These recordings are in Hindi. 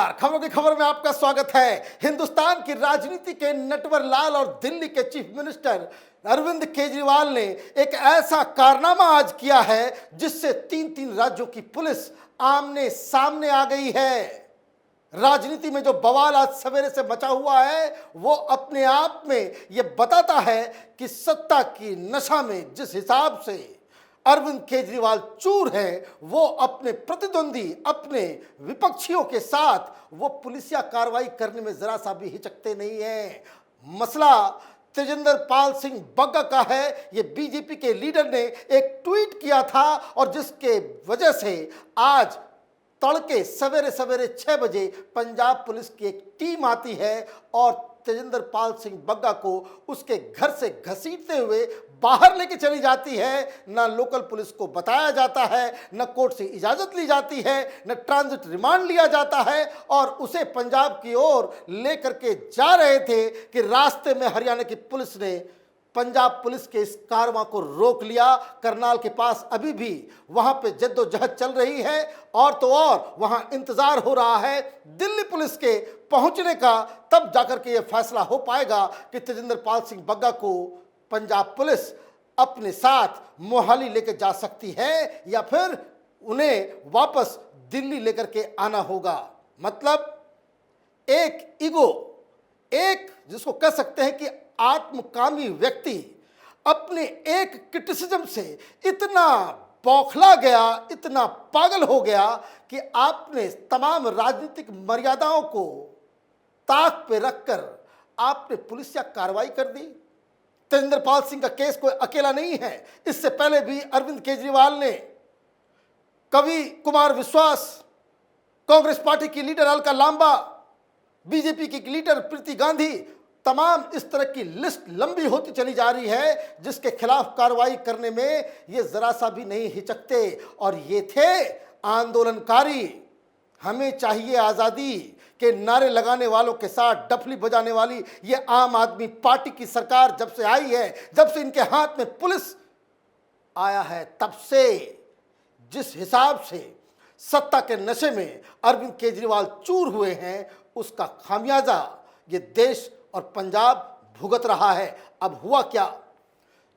नमस्कार, खबरों की खबर में आपका स्वागत है। हिंदुस्तान की राजनीति के नटवर लाल और दिल्ली के चीफ मिनिस्टर अरविंद केजरीवाल ने एक ऐसा कारनामा आज किया है जिससे तीन तीन राज्यों की पुलिस आमने सामने आ गई है। राजनीति में जो बवाल आज सवेरे से मचा हुआ है वो अपने आप में यह बताता है कि सत्ता की नशा में जिस हिसाब से अरविंद केजरीवाल चूर है, वो अपने प्रतिद्वंदी, अपने विपक्षियों के साथ वो पुलिसिया कार्रवाई करने में जरा सा भी हिचकते नहीं है। मसला तेजिंदर पाल सिंह बग्गा का है। ये बीजेपी के लीडर ने एक ट्वीट किया था और जिसके वजह से आज तड़के सवेरे सवेरे 6 बजे पंजाब पुलिस की एक टीम आती है और तेजिंदर पाल सिंह बग्गा को उसके घर से घसीटते हुए बाहर लेके चली जाती है। न लोकल पुलिस को बताया जाता है, न कोर्ट से इजाजत ली जाती है, न ट्रांजिट रिमांड लिया जाता है और उसे पंजाब की ओर लेकर के जा रहे थे कि रास्ते में हरियाणा की पुलिस ने पंजाब पुलिस के इस कारवां को रोक लिया। करनाल के पास अभी भी वहां पे जद्दोजहद चल रही है और तो और वहां इंतजार हो रहा है दिल्ली पुलिस के पहुंचने का। तब जाकर के यह फैसला हो पाएगा कि तेजिंदर पाल सिंह बग्गा को पंजाब पुलिस अपने साथ मोहाली लेकर जा सकती है या फिर उन्हें वापस दिल्ली लेकर के आना होगा। मतलब एक ईगो, एक जिसको कह सकते हैं कि आत्मकामी व्यक्ति अपने एक क्रिटिसिज्म से इतना बौखला गया, इतना पागल हो गया कि आपने तमाम राजनीतिक मर्यादाओं को ताक पे रखकर आपने पुलिसिया कार्रवाई कर दी। तेजिंदर पाल सिंह का केस कोई अकेला नहीं है। इससे पहले भी अरविंद केजरीवाल ने कवि कुमार विश्वास, कांग्रेस पार्टी की लीडर अलका लांबा, बीजेपी की लीडर प्रीति गांधी, तमाम इस तरह की लिस्ट लंबी होती चली जा रही है जिसके खिलाफ कार्रवाई करने में ये जरा सा भी नहीं हिचकते। और ये थे आंदोलनकारी, हमें चाहिए आज़ादी के नारे लगाने वालों के साथ डफली बजाने वाली ये आम आदमी पार्टी की सरकार जब से आई है, जब से इनके हाथ में पुलिस आया है, तब से जिस हिसाब से सत्ता के नशे में अरविंद केजरीवाल चूर हुए हैं उसका खामियाजा ये देश और पंजाब भुगत रहा है। अब हुआ क्या,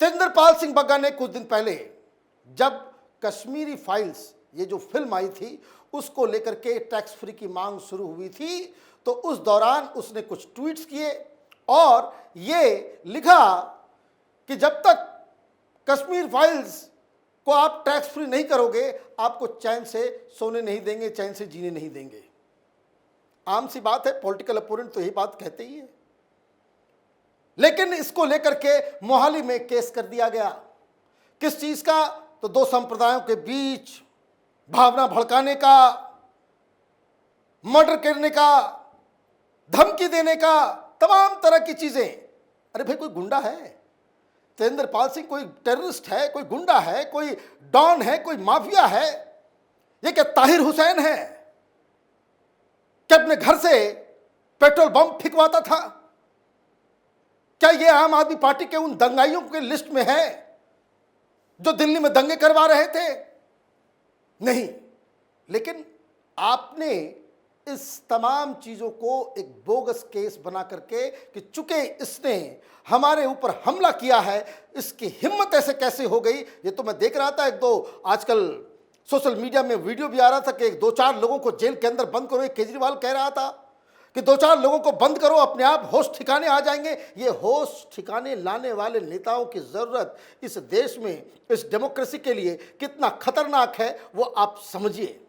तेजिंदर पाल सिंह बग्गा ने कुछ दिन पहले जब कश्मीरी फाइल्स ये जो फिल्म आई थी उसको लेकर के टैक्स फ्री की मांग शुरू हुई थी तो उस दौरान उसने कुछ ट्वीट्स किए और ये लिखा कि जब तक कश्मीर फाइल्स को आप टैक्स फ्री नहीं करोगे आपको चैन से सोने नहीं देंगे, चैन से जीने नहीं देंगे। आम सी बात है, पॉलिटिकल अपोनेंट तो यही बात कहते ही है। लेकिन इसको लेकर के मोहाली में केस कर दिया गया। किस चीज का? तो दो संप्रदायों के बीच भावना भड़काने का, मर्डर करने का, धमकी देने का, तमाम तरह की चीजें। अरे भाई, कोई गुंडा है? तेजिंदर पाल सिंह कोई टेररिस्ट है, कोई गुंडा है, कोई डॉन है, कोई माफिया है? ये क्या ताहिर हुसैन है क्या अपने घर से पेट्रोल बम फिकवाता था? क्या ये आम आदमी पार्टी के उन दंगाइयों के लिस्ट में है जो दिल्ली में दंगे करवा रहे थे? नहीं। लेकिन आपने इस तमाम चीजों को एक बोगस केस बना करके कि चूंकि इसने हमारे ऊपर हमला किया है, इसकी हिम्मत ऐसे कैसे हो गई? ये तो मैं देख रहा था, एक दो आजकल सोशल मीडिया में वीडियो भी आ रहा था कि दो चार लोगों को जेल के अंदर बंद करो। केजरीवाल कह रहा था कि दो चार लोगों को बंद करो, अपने आप होश ठिकाने आ जाएंगे। ये होश ठिकाने लाने वाले नेताओं की जरूरत इस देश में, इस डेमोक्रेसी के लिए कितना खतरनाक है वो आप समझिए।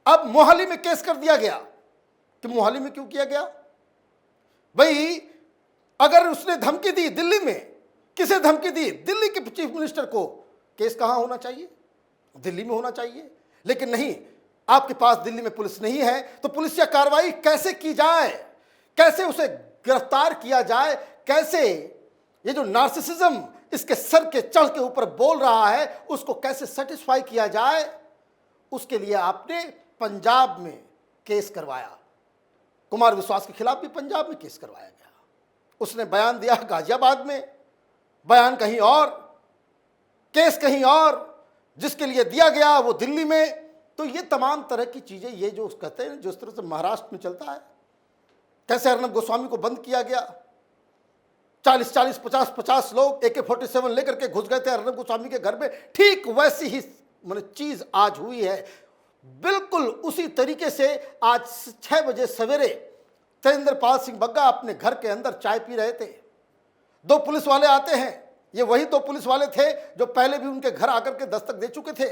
अब मोहाली में केस कर दिया गया कि मोहाली में क्यों किया गया भाई? अगर उसने धमकी दी दिल्ली में, किसे धमकी दी? दिल्ली के चीफ मिनिस्टर को। केस कहां होना चाहिए? दिल्ली में होना चाहिए। लेकिन नहीं, आपके पास दिल्ली में पुलिस नहीं है तो पुलिसिया कार्रवाई कैसे की जाए, कैसे उसे गिरफ्तार किया जाए, कैसे ये जो नार्सिसिज्म इसके सर के चढ़ के ऊपर बोल रहा है उसको कैसे सेटिस्फाई किया जाए, उसके लिए आपने पंजाब में केस करवाया। कुमार विश्वास के खिलाफ भी पंजाब में केस करवाया गया। उसने बयान दिया गाजियाबाद में, बयान कहीं और, केस कहीं और, जिसके लिए दिया गया वो दिल्ली में। तो ये तमाम तरह की चीजें, ये जो कहते हैं जिस तरह से महाराष्ट्र में चलता है, कैसे अर्नब गोस्वामी को बंद किया गया, 40-40, 50-50 लोग AK-47 लेकर के घुस गए थे अर्नब गोस्वामी के घर में, ठीक वैसी ही चीज आज हुई है। बिल्कुल उसी तरीके से आज 6 बजे सवेरे तेजिंदरपाल सिंह बग्गा अपने घर के अंदर चाय पी रहे थे। 2 पुलिस वाले आते हैं, ये वही 2 पुलिस वाले थे जो पहले भी उनके घर आकर के दस्तक दे चुके थे।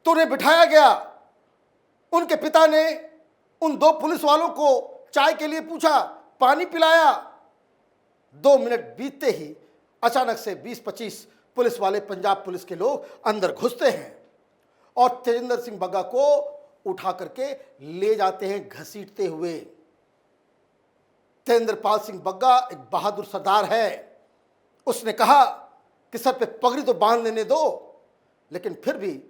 तो उन्हें बिठाया गया, उनके पिता ने उन 2 पुलिस वालों को चाय के लिए पूछा, पानी पिलाया। 2 मिनट बीतते ही अचानक से 20-25 पुलिस वाले, पंजाब पुलिस के लोग अंदर घुसते हैं और तेजिंदर सिंह बग्गा को उठा करके ले जाते हैं घसीटते हुए। तेजिंदरपाल सिंह बग्गा एक बहादुर सरदार है, उसने कहा कि सर पे पगड़ी तो बांध लेने दो, लेकिन फिर भी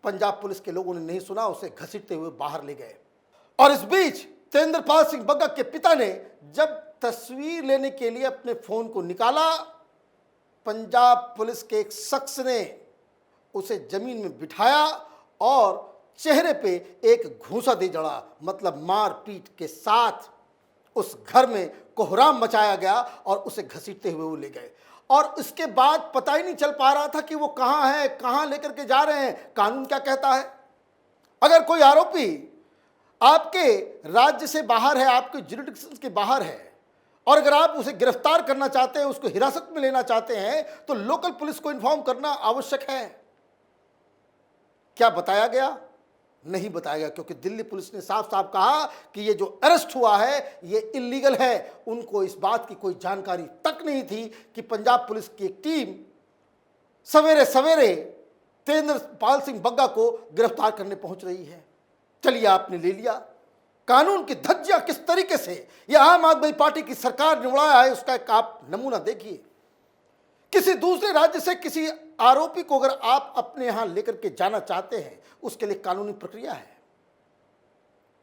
पंजाब पुलिस के लोगों ने नहीं सुना, उसे घसीटते हुए बाहर ले गए। और इस बीच तेजिंदरपाल सिंह बग्गा के पिता ने जब तस्वीर लेने के लिए अपने फोन को निकाला, पंजाब पुलिस के एक शख्स ने उसे जमीन में बिठाया और चेहरे पे एक घूंसा दे जड़ा, मतलब मारपीट के साथ उस घर में कोहराम मचाया गया और उसे घसीटते हुए वो ले गए। और इसके बाद पता ही नहीं चल पा रहा था कि वो कहाँ है, कहाँ लेकर के जा रहे हैं। कानून क्या कहता है, अगर कोई आरोपी आपके राज्य से बाहर है, आपके जुरिडिक्शन के बाहर है, और अगर आप उसे गिरफ्तार करना चाहते हैं, उसको हिरासत में लेना चाहते हैं, तो लोकल पुलिस को इन्फॉर्म करना आवश्यक है। क्या बताया गया? नहीं बताया गया, क्योंकि दिल्ली पुलिस ने साफ साफ कहा कि ये जो अरेस्ट हुआ है ये इल्लीगल है। उनको इस बात की कोई जानकारी तक नहीं थी कि पंजाब पुलिस की एक टीम सवेरे सवेरे तेजिंदरपाल सिंह बग्गा को गिरफ्तार करने पहुंच रही है। चलिए, आपने ले लिया। कानून की धज्जियां किस तरीके से यह आम आदमी पार्टी की सरकार ने उड़ाया है, उसका एक आप नमूना देखिए। किसी दूसरे राज्य से किसी आरोपी को अगर आप अपने यहां लेकर के जाना चाहते हैं, उसके लिए कानूनी प्रक्रिया है।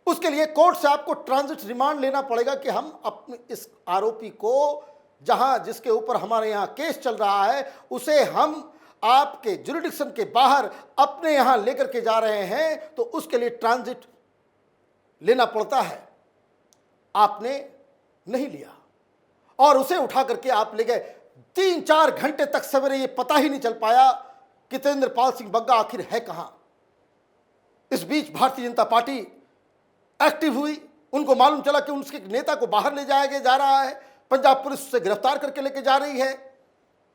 उसके लिए कोर्ट से आपको ट्रांजिट रिमांड लेना पड़ेगा कि हम अपने इस आरोपी को, जिसके ऊपर हमारे यहां केस चल रहा है, उसे हम आपके जुरिडिक्शन के बाहर अपने यहां लेकर के जा रहे हैं, तो उसके लिए ट्रांजिट लेना पड़ता है। आपने नहीं लिया और उसे उठा करके आप ले गए। 3-4 घंटे तक सवेरे ये पता ही नहीं चल पाया कि तेजिंदरपाल सिंह बग्गा आखिर है कहां। इस बीच भारतीय जनता पार्टी एक्टिव हुई, उनको मालूम चला कि उनके नेता को बाहर ले जाया जा रहा है, पंजाब पुलिस उसे गिरफ्तार करके लेके जा रही है।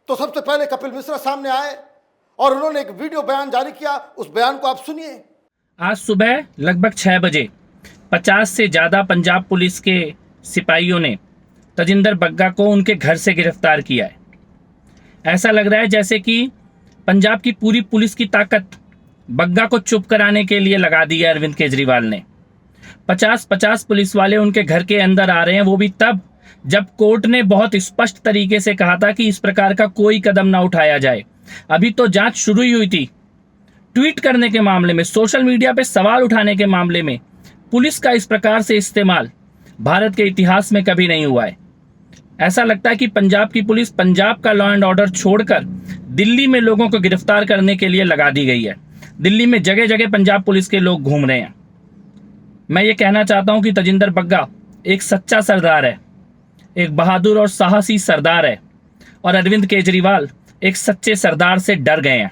तो सबसे पहले कपिल मिश्रा सामने आए और उन्होंने एक वीडियो बयान जारी किया। उस बयान को आप सुनिए। आज सुबह लगभग 6 बजे 50 से ज़्यादा पंजाब पुलिस के सिपाहियों ने तेजिंदर बग्गा को उनके घर से गिरफ्तार किया है। ऐसा लग रहा है जैसे कि पंजाब की पूरी पुलिस की ताकत बग्गा को चुप कराने के लिए लगा दी है अरविंद केजरीवाल ने। 50-50 पुलिस वाले उनके घर के अंदर आ रहे हैं, वो भी तब जब कोर्ट ने बहुत स्पष्ट तरीके से कहा था कि इस प्रकार का कोई कदम ना उठाया जाए। अभी तो जांच शुरू ही हुई थी। ट्वीट करने के मामले में, सोशल मीडिया पे सवाल उठाने के मामले में पुलिस का इस प्रकार से इस्तेमाल भारत के इतिहास में कभी नहीं हुआ है। ऐसा लगता है कि पंजाब की पुलिस पंजाब का लॉ एंड ऑर्डर छोड़कर दिल्ली में लोगों को गिरफ्तार करने के लिए लगा दी गई है। दिल्ली में जगह जगह पंजाब पुलिस के लोग घूम रहे हैं। मैं ये कहना चाहता हूं कि तेजिंदर बग्गा एक सच्चा सरदार है, एक बहादुर और साहसी सरदार है, और अरविंद केजरीवाल एक सच्चे सरदार से डर गए हैं।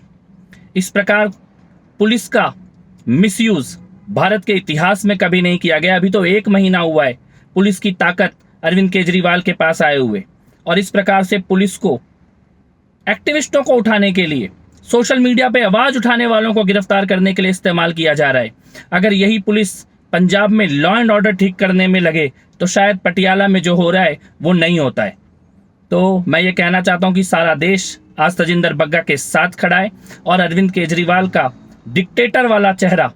इस प्रकार पुलिस का मिसयूज भारत के इतिहास में कभी नहीं किया गया। अभी तो 1 महीना हुआ है पुलिस की ताकत अरविंद केजरीवाल के पास आए हुए, और इस प्रकार से पुलिस को एक्टिविस्टों को उठाने के लिए, सोशल मीडिया पे आवाज उठाने वालों को गिरफ्तार करने के लिए इस्तेमाल किया जा रहा है। अगर यही पुलिस पंजाब में लॉ एंड ऑर्डर ठीक करने में लगे तो शायद पटियाला में जो हो रहा है वो नहीं होता है। तो मैं ये कहना चाहता हूं कि सारा देश आज तेजिंदर बग्गा के साथ खड़ा है, और अरविंद केजरीवाल का डिक्टेटर वाला चेहरा,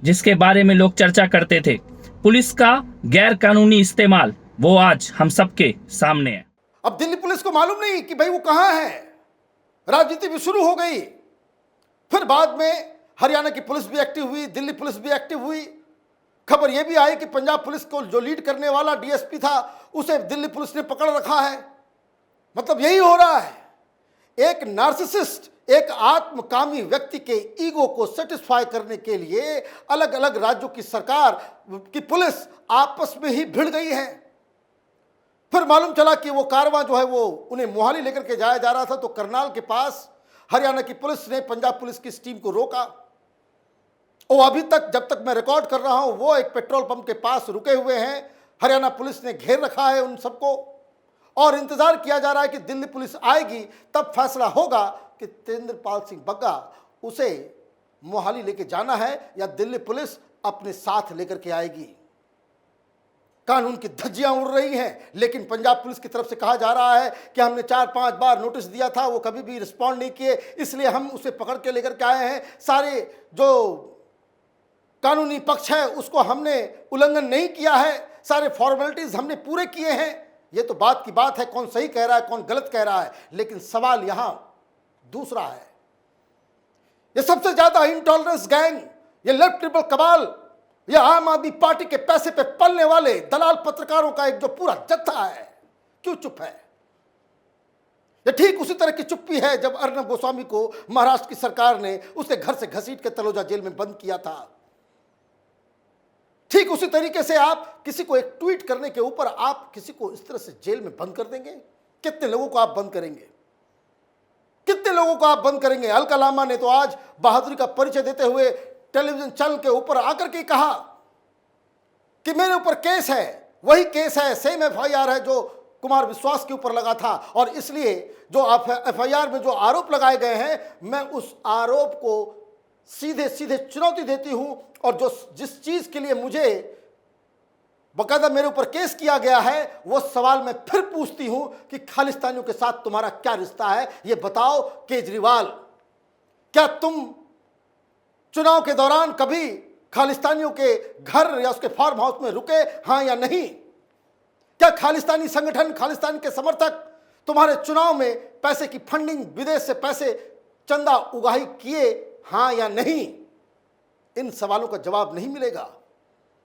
जिसके बारे में लोग चर्चा करते थे, पुलिस का गैर कानूनी इस्तेमाल, वो आज हम सबके सामने है। अब दिल्ली पुलिस को मालूम नहीं कि भाई वो कहां है। राजनीति भी शुरू हो गई। फिर बाद में हरियाणा की पुलिस भी एक्टिव हुई, दिल्ली पुलिस भी एक्टिव हुई। खबर यह भी आई कि पंजाब पुलिस को जो लीड करने वाला डीएसपी था, उसे दिल्ली पुलिस ने पकड़ रखा है। मतलब यही हो रहा है, एक नार्सिसिस्ट, एक आत्मकामी व्यक्ति के ईगो को सेटिस्फाई करने के लिए अलग अलग राज्यों की सरकार की पुलिस आपस में ही भिड़ गई है। फिर मालूम चला कि वो कारवां जो है वो उन्हें मोहाली लेकर के जाया जा रहा था, तो करनाल के पास हरियाणा की पुलिस ने पंजाब पुलिस की इस टीम को रोका। और अभी तक जब तक मैं रिकॉर्ड कर रहा हूं वो एक पेट्रोल पंप के पास रुके हुए हैं। हरियाणा पुलिस ने घेर रखा है उन सबको और इंतजार किया जा रहा है कि दिल्ली पुलिस आएगी तब फैसला होगा कि तेंद्रपाल सिंह बग्गा उसे मोहाली लेके जाना है या दिल्ली पुलिस अपने साथ लेकर के आएगी। कानून की धज्जियां उड़ रही हैं, लेकिन पंजाब पुलिस की तरफ से कहा जा रहा है कि हमने 4-5 बार नोटिस दिया था, वो कभी भी रिस्पॉन्ड नहीं किए, इसलिए हम उसे पकड़ के लेकर के आए हैं। सारे जो कानूनी पक्ष है उसको हमने उल्लंघन नहीं किया है, सारे फॉर्मेलिटीज हमने पूरे किए हैं। ये तो बात की बात है, कौन सही कह रहा है कौन गलत कह रहा है, लेकिन सवाल यहां दूसरा है। ये सबसे ज्यादा इंटॉलरेंस गैंग, ये लेफ्ट लिबरल कबाल, ये आम आदमी पार्टी के पैसे पे पलने वाले दलाल पत्रकारों का एक जो पूरा जत्था है, क्यों चुप है? ये ठीक उसी तरह की चुप्पी है जब अर्नब गोस्वामी को महाराष्ट्र की सरकार ने उसके घर से घसीट के तलोजा जेल में बंद किया था। ठीक उसी तरीके से आप किसी को एक ट्वीट करने के ऊपर आप किसी को इस तरह से जेल में बंद कर देंगे? कितने लोगों को आप बंद करेंगे? कितने लोगों को आप बंद करेंगे? अलका लांबा ने तो आज बहादुरी का परिचय देते हुए टेलीविजन चैनल के ऊपर आकर के कहा कि मेरे ऊपर केस है, वही केस है, सेम एफआईआर है जो कुमार विश्वास के ऊपर लगा था, और इसलिए जो एफआईआर में जो आरोप लगाए गए हैं मैं उस आरोप को सीधे सीधे चुनौती देती हूं, और जो जिस चीज के लिए मुझे बकायदा मेरे ऊपर केस किया गया है वो सवाल मैं फिर पूछती हूं कि खालिस्तानियों के साथ तुम्हारा क्या रिश्ता है? ये बताओ केजरीवाल, क्या तुम चुनाव के दौरान कभी खालिस्तानियों के घर या उसके फार्म हाउस में रुके, हां या नहीं? क्या खालिस्तानी संगठन, खालिस्तान के समर्थक तुम्हारे चुनाव में पैसे की फंडिंग, विदेश से पैसे चंदा उगाही किए, हां या नहीं? इन सवालों का जवाब नहीं मिलेगा।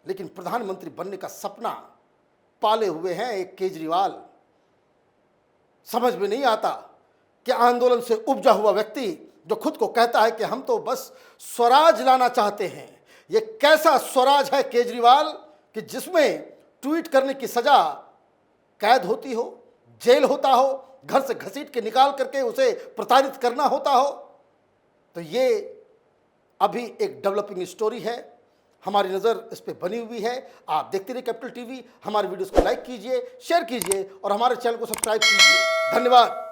लेकिन प्रधानमंत्री बनने का सपना पाले हुए हैं एक केजरीवाल। समझ में नहीं आता कि आंदोलन से उपजा हुआ व्यक्ति जो खुद को कहता है कि हम तो बस स्वराज लाना चाहते हैं, ये कैसा स्वराज है केजरीवाल कि जिसमें ट्वीट करने की सजा कैद होती हो, जेल होता हो, घर से घसीट के निकाल करके उसे प्रताड़ित करना होता हो? तो ये अभी एक डेवलपिंग स्टोरी है, हमारी नज़र इस पे बनी हुई है। आप देखते रहिए कैपिटल टीवी, हमारे वीडियोस को लाइक कीजिए, शेयर कीजिए और हमारे चैनल को सब्सक्राइब कीजिए। धन्यवाद।